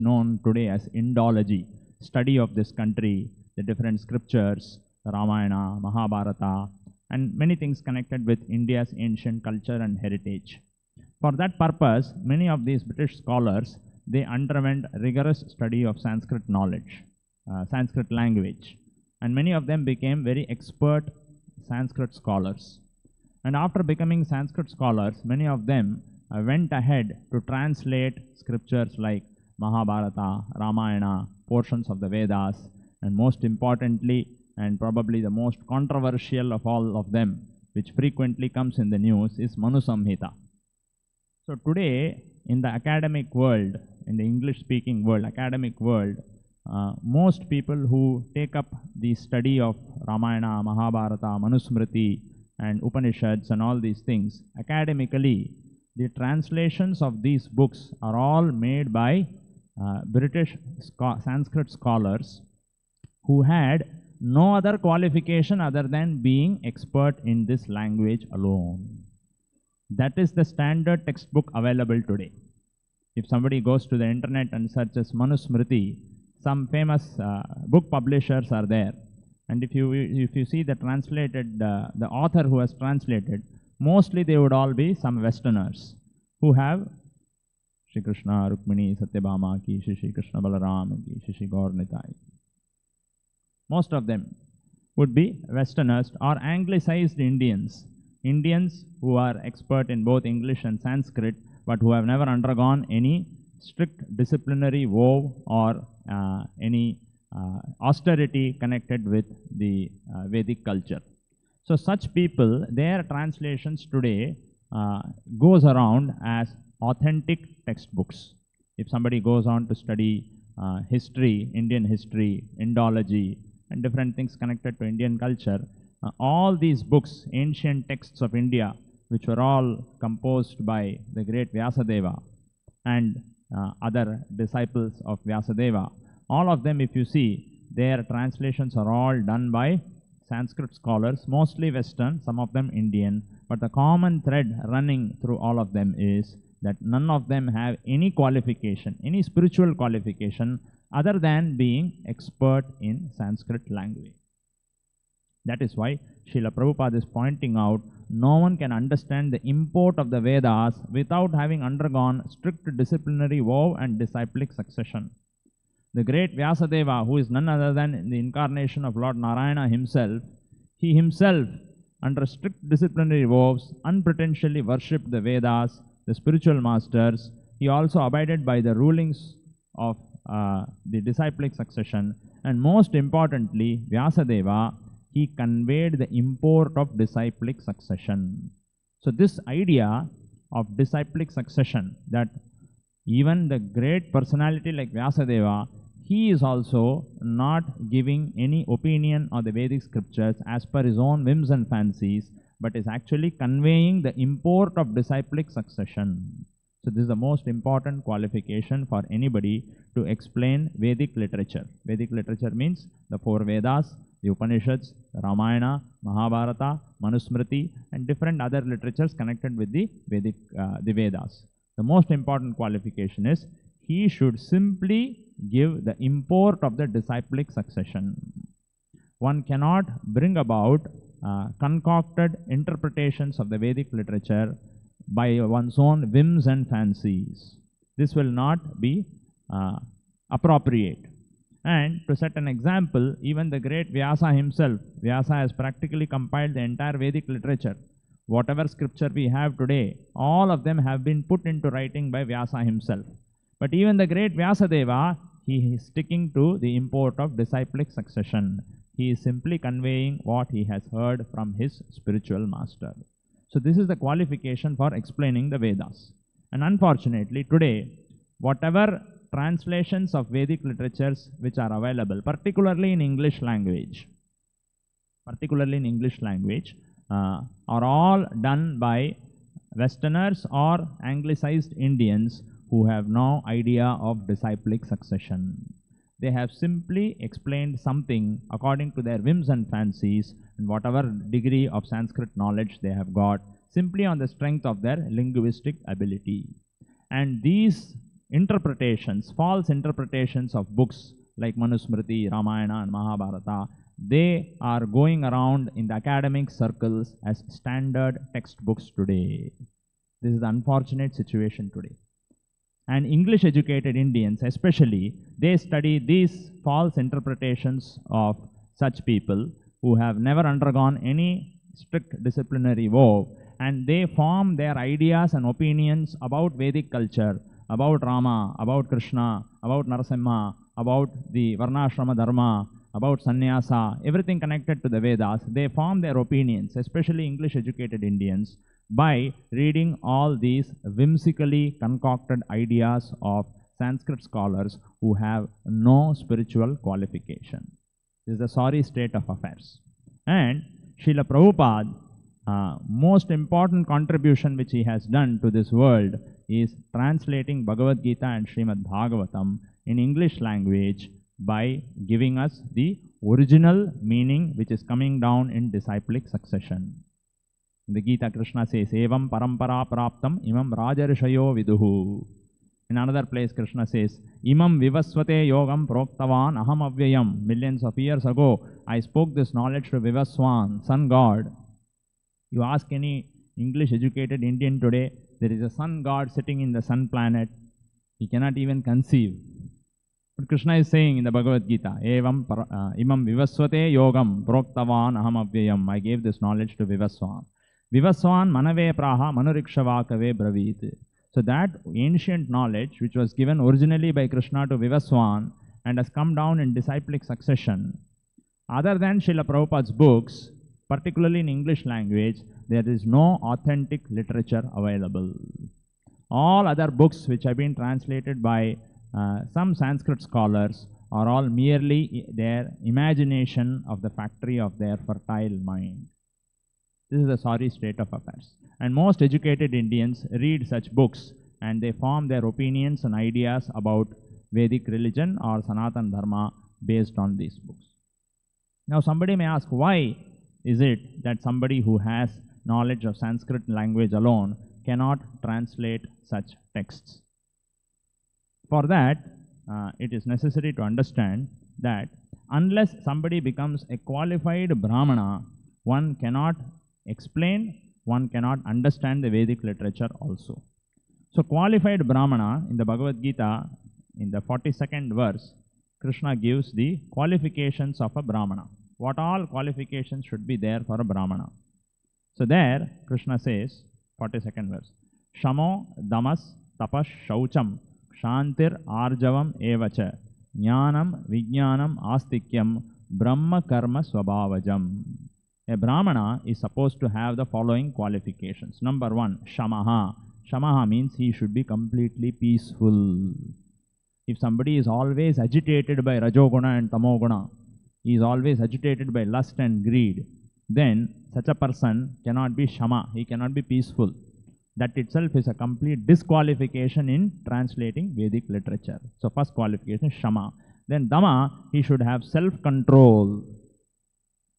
known today as Indology, study of this country, the different scriptures, the Ramayana, Mahabharata, and many things connected with India's ancient culture and heritage. For that purpose, many of these British scholars, they underwent rigorous study of Sanskrit knowledge, Sanskrit language, and many of them became very expert Sanskrit scholars. And after becoming Sanskrit scholars, many of them went ahead to translate scriptures like Mahabharata, Ramayana, portions of the Vedas, and most importantly, and probably the most controversial of all of them, which frequently comes in the news, is Manu Samhita. So today, in the academic world, in the English-speaking world, academic world, most people who take up the study of Ramayana, Mahabharata, Manusmriti, and Upanishads and all these things, academically, the translations of these books are all made by British Sanskrit scholars who had no other qualification other than being expert in this language alone. That is the standard textbook available today. If somebody goes to the internet and searches Manusmriti, some famous book publishers are there. And if you see the translated, the author who has translated, mostly they would all be some Westerners who have Shri Krishna, Rukmini, Satyabhama ki, Shri Krishna Balaram ki, Shri Gaur Nitai. Most of them would be Westerners or Anglicized Indians. Indians who are expert in both English and Sanskrit, but who have never undergone any strict disciplinary vow or any austerity connected with the Vedic culture. So such people, their translations today goes around as authentic textbooks. If somebody goes on to study history, Indian history, Indology, and different things connected to Indian culture, all these books, ancient texts of India, which were all composed by the great Vyasadeva and other disciples of Vyasadeva, all of them, if you see, their translations are all done by Sanskrit scholars, mostly Western, some of them Indian, but the common thread running through all of them is that none of them have any qualification, any spiritual qualification, other than being expert in Sanskrit language. That is why Srila Prabhupada is pointing out, no one can understand the import of the Vedas without having undergone strict disciplinary vow and disciplic succession. The great Vyasadeva, who is none other than the incarnation of Lord Narayana himself, he himself, under strict disciplinary vows, unpretentiously worshipped the Vedas, the spiritual masters. He also abided by the rulings of the disciplic succession, and most importantly, Vyasadeva, he conveyed the import of disciplic succession. So this idea of disciplic succession, that even the great personality like Vyasadeva, he is also not giving any opinion on the Vedic scriptures as per his own whims and fancies, but is actually conveying the import of disciplic succession. So this is the most important qualification for anybody to explain Vedic literature. Vedic literature means the four Vedas, the Upanishads, the Ramayana, Mahabharata, Manusmriti, and different other literatures connected with the Vedic, the Vedas. The most important qualification is he should simply give the import of the disciplic succession. One cannot bring about concocted interpretations of the Vedic literature by one's own whims and fancies. This will not be appropriate. And to set an example, even the great Vyasa himself, Vyasa has practically compiled the entire Vedic literature. Whatever scripture we have today, all of them have been put into writing by Vyasa himself. But even the great Vyasadeva, he is sticking to the import of disciplic succession. He is simply conveying what he has heard from his spiritual master. So this is the qualification for explaining the Vedas. And unfortunately, today, whatever translations of Vedic literatures which are available, particularly in English language, are all done by Westerners or Anglicized Indians who have no idea of disciplic succession. They have simply explained something according to their whims and fancies and whatever degree of Sanskrit knowledge they have got, simply on the strength of their linguistic ability. And these interpretations, false interpretations of books like Manusmriti, Ramayana and Mahabharata, they are going around in the academic circles as standard textbooks today. This is the unfortunate situation today. And English educated Indians especially, they study these false interpretations of such people who have never undergone any strict disciplinary vow, and they form their ideas and opinions about Vedic culture, about Rama, about Krishna, about Narasimha, about the Varnashrama Dharma, about Sannyasa, everything connected to the Vedas. They form their opinions, especially English educated Indians, by reading all these whimsically concocted ideas of Sanskrit scholars who have no spiritual qualification. This is the sorry state of affairs. And Srila Prabhupada, most important contribution which he has done to this world is translating Bhagavad-gita and Srimad-Bhagavatam in English language by giving us the original meaning which is coming down in disciplic succession. In the Gita, Krishna says, Evam parampara praptam imam rajarishayo viduhu. In another place, Krishna says, Imam vivasvate yogam proktavan aham avyayam. Millions of years ago, I spoke this knowledge to Vivaswan, sun god. You ask any English educated Indian today, there is a sun god sitting in the sun planet. He cannot even conceive. But Krishna is saying in the Bhagavad-gita, Evam imam vivasvate yogam proktavan aham avyayam. I gave this knowledge to Vivaswan. Vivaswan manave praha manurikshvakave bravit. So that ancient knowledge, which was given originally by Krishna to Vivaswan and has come down in disciplic succession, other than Srila Prabhupada's books, particularly in English language, there is no authentic literature available. All other books which have been translated by some Sanskrit scholars are all merely their imagination of the factory of their fertile mind. This is the sorry state of affairs. And most educated Indians read such books and they form their opinions and ideas about Vedic religion or Sanatana Dharma based on these books. Now somebody may ask, why is it that somebody who has knowledge of Sanskrit language alone cannot translate such texts? For that, it is necessary to understand that unless somebody becomes a qualified Brahmana, one cannot explain, one cannot understand the Vedic literature also. So qualified Brahmana, in the Bhagavad-gita, in the 42nd verse, Krishna gives the qualifications of a Brahmana. What all qualifications should be there for a Brahmana? So there, Krishna says, 42nd verse, Shamo damas tapas shaucham shantir arjavam evacha jnanam vijnanam astikyam brahma karma swabhavajam. A Brahmana is supposed to have the following qualifications. Number one, Shamaha. Shamaha means he should be completely peaceful. If somebody is always agitated by Rajoguna and Tamoguna, he is always agitated by lust and greed, then such a person cannot be Shama, he cannot be peaceful. That itself is a complete disqualification in translating Vedic literature. So first qualification is Shama. Then Dama, he should have self-control.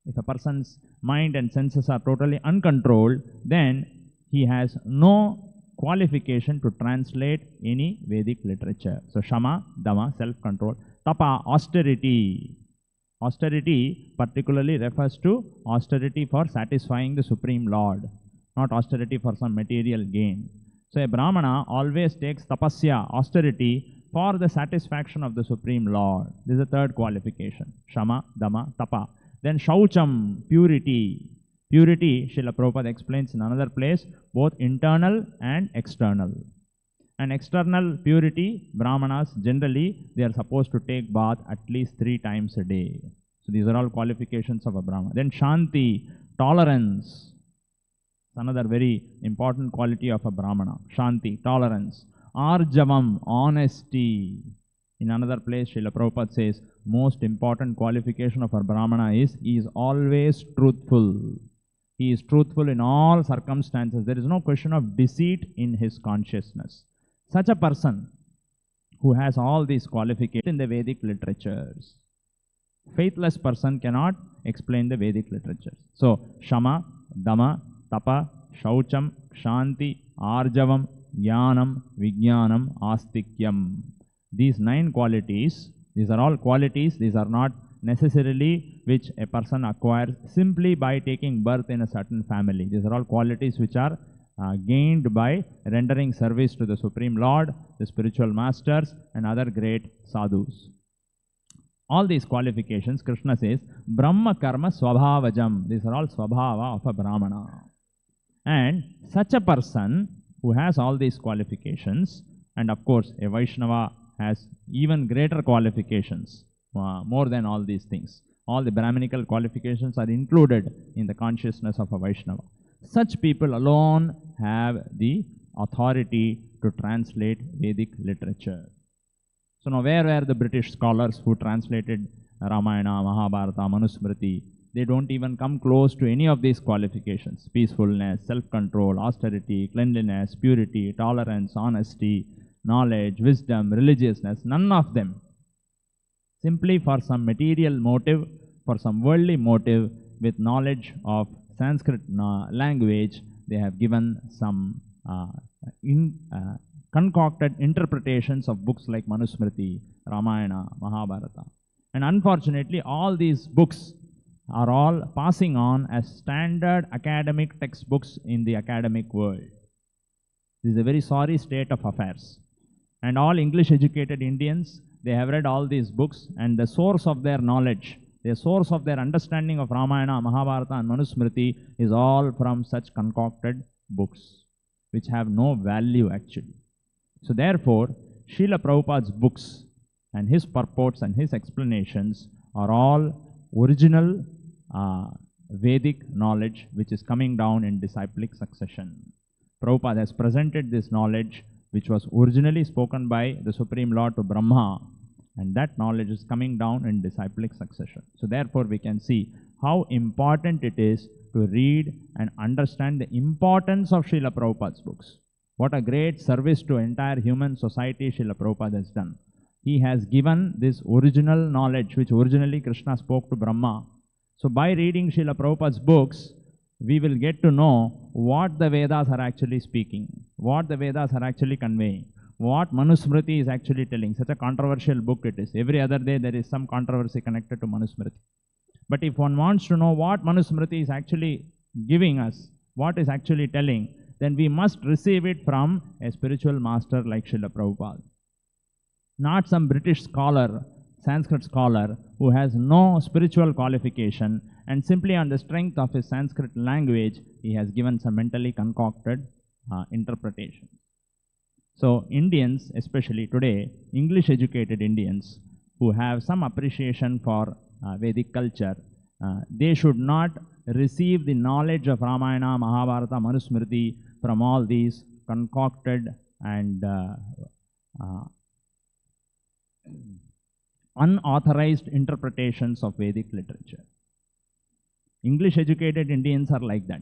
If a person's mind and senses are totally uncontrolled, then he has no qualification to translate any Vedic literature. So Shama, Dama, self-control. Tapa, austerity. Austerity particularly refers to austerity for satisfying the Supreme Lord, not austerity for some material gain. So a Brahmana always takes tapasya, austerity, for the satisfaction of the Supreme Lord. This is the third qualification. Shama, Dama, Tapa. Then Shaucham, purity. Purity, Srila Prabhupada explains in another place, both internal and external. And external purity, Brahmanas generally, they are supposed to take bath at least 3 times a day. So these are all qualifications of a Brahmana. Then Shanti, tolerance. It's another very important quality of a Brahmana. Shanti, tolerance. Arjavam, honesty. In another place, Srila Prabhupada says, most important qualification of a Brahmana is, he is always truthful. He is truthful in all circumstances. There is no question of deceit in his consciousness. Such a person who has all these qualifications in the Vedic literatures. Faithless person cannot explain the Vedic literatures. So, Shama, Dama, Tapa, Shaucham, Shanti, Arjavam, Jnanam, Vijnanam, Astikyam. These 9 qualities, these are all qualities, these are not necessarily which a person acquires simply by taking birth in a certain family. These are all qualities which are gained by rendering service to the Supreme Lord, the spiritual masters, and other great sadhus. All these qualifications, Krishna says, Brahma Karma Swabhavajam. These are all Swabhava of a Brahmana. And such a person who has all these qualifications, and of course a Vaishnava has even greater qualifications, more than all these things. All the Brahminical qualifications are included in the consciousness of a Vaishnava. Such people alone have the authority to translate Vedic literature. So now where were the British scholars who translated Ramayana, Mahabharata, Manusmriti? They don't even come close to any of these qualifications. Peacefulness, self-control, austerity, cleanliness, purity, tolerance, honesty, knowledge, wisdom, religiousness, none of them. Simply for some material motive, for some worldly motive, with knowledge of Sanskrit language, they have given some concocted interpretations of books like Manusmriti, Ramayana, Mahabharata. And unfortunately, all these books are all passing on as standard academic textbooks in the academic world. This is a very sorry state of affairs. And all English-educated Indians, they have read all these books, and the source of their knowledge, the source of their understanding of Ramayana, Mahabharata, and Manusmriti is all from such concocted books, which have no value actually. So therefore, Srila Prabhupada's books and his purports and his explanations are all original Vedic knowledge which is coming down in disciplic succession. Prabhupada has presented this knowledge which was originally spoken by the Supreme Lord to Brahma, and that knowledge is coming down in disciplic succession. So therefore we can see how important it is to read and understand the importance of Srila Prabhupada's books. What a great service to entire human society Srila Prabhupada has done. He has given this original knowledge which originally Krishna spoke to Brahma. So by reading Srila Prabhupada's books, we will get to know what the Vedas are actually speaking, what the Vedas are actually conveying, what Manusmriti is actually telling. Such a controversial book it is. Every other day there is some controversy connected to Manusmriti. But if one wants to know what Manusmriti is actually giving us, what is actually telling, then we must receive it from a spiritual master like Srila Prabhupada. Not some British scholar, Sanskrit scholar, who has no spiritual qualification, and simply on the strength of his Sanskrit language, he has given some mentally concocted interpretation. So Indians, especially today, English-educated Indians, who have some appreciation for Vedic culture, they should not receive the knowledge of Ramayana, Mahabharata, Manusmriti from all these concocted and unauthorized interpretations of Vedic literature. English-educated Indians are like that.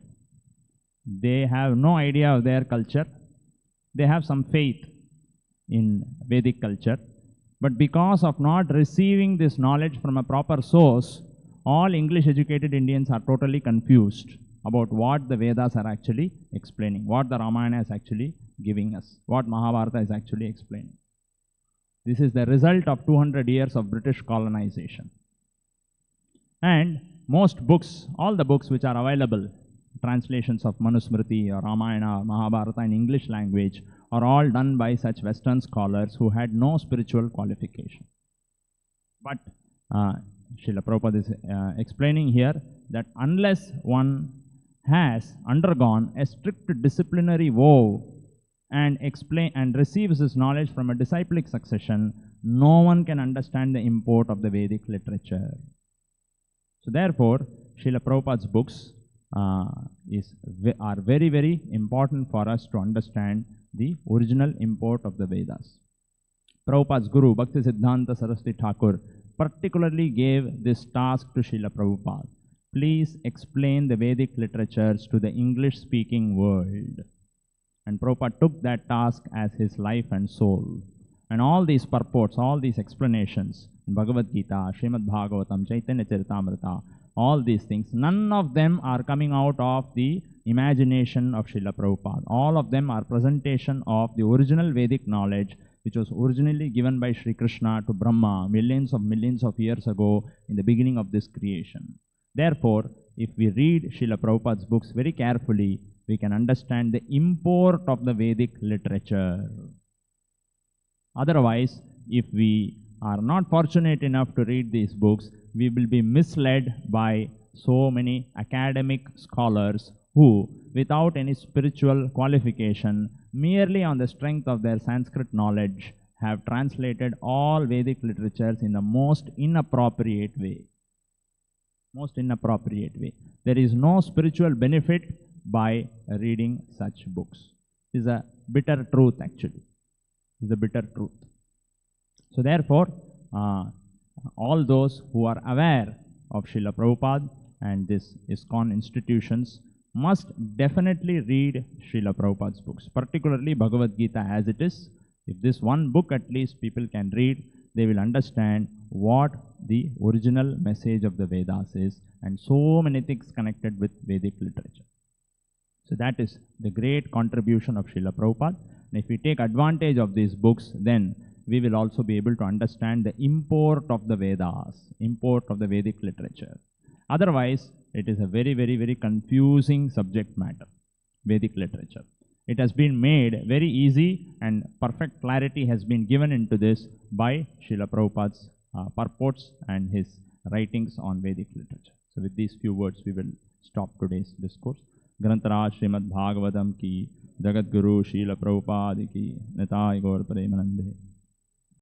They have no idea of their culture. They have some faith in Vedic culture, but because of not receiving this knowledge from a proper source, all English-educated Indians are totally confused about what the Vedas are actually explaining, what the Ramayana is actually giving us, what Mahabharata is actually explaining. This is the result of 200 years of British colonization. And most books, all the books which are available, translations of Manusmriti or Ramayana or Mahabharata in English language, are all done by such Western scholars who had no spiritual qualification. But Srila Prabhupada is explaining here that unless one has undergone a strict disciplinary vow and receives his knowledge from a disciplic succession, no one can understand the import of the Vedic literature. So therefore, Srila Prabhupada's books are very, very important for us to understand the original import of the Vedas. Prabhupada's Guru, Bhaktisiddhanta Saraswati Thakur, particularly gave this task to Srila Prabhupada. Please explain the Vedic literatures to the English-speaking world. And Prabhupada took that task as his life and soul. And all these purports, all these explanations in Bhagavad-gita, Srimad-Bhagavatam, Chaitanya Charitamrita, all these things, none of them are coming out of the imagination of Srila Prabhupada. All of them are presentation of the original Vedic knowledge, which was originally given by Sri Krishna to Brahma millions of years ago in the beginning of this creation. Therefore, if we read Srila Prabhupada's books very carefully, we can understand the import of the Vedic literature. Otherwise, if we are not fortunate enough to read these books, we will be misled by so many academic scholars who, without any spiritual qualification, merely on the strength of their Sanskrit knowledge, have translated all Vedic literatures in the most inappropriate way. Most inappropriate way. There is no spiritual benefit by reading such books. It is a bitter truth, actually. It is a bitter truth. So therefore, all those who are aware of Srila Prabhupada and this ISKCON institutions must definitely read Srila Prabhupada's books, particularly Bhagavad-gita as it is. If this one book at least people can read, they will understand what the original message of the Vedas is, and so many things connected with Vedic literature. So that is the great contribution of Srila Prabhupada. And if we take advantage of these books, then we will also be able to understand the import of the Vedas, import of the Vedic literature. Otherwise, it is a very confusing subject matter, Vedic literature. It has been made very easy, and perfect clarity has been given into this by Srila Prabhupada's purports and his writings on Vedic literature. So with these few words, we will stop today's discourse. Grantara Srimad-Bhagavatam ki, Jagat Guru Srila Prabhupada ki, Nitai Gaur Premanande.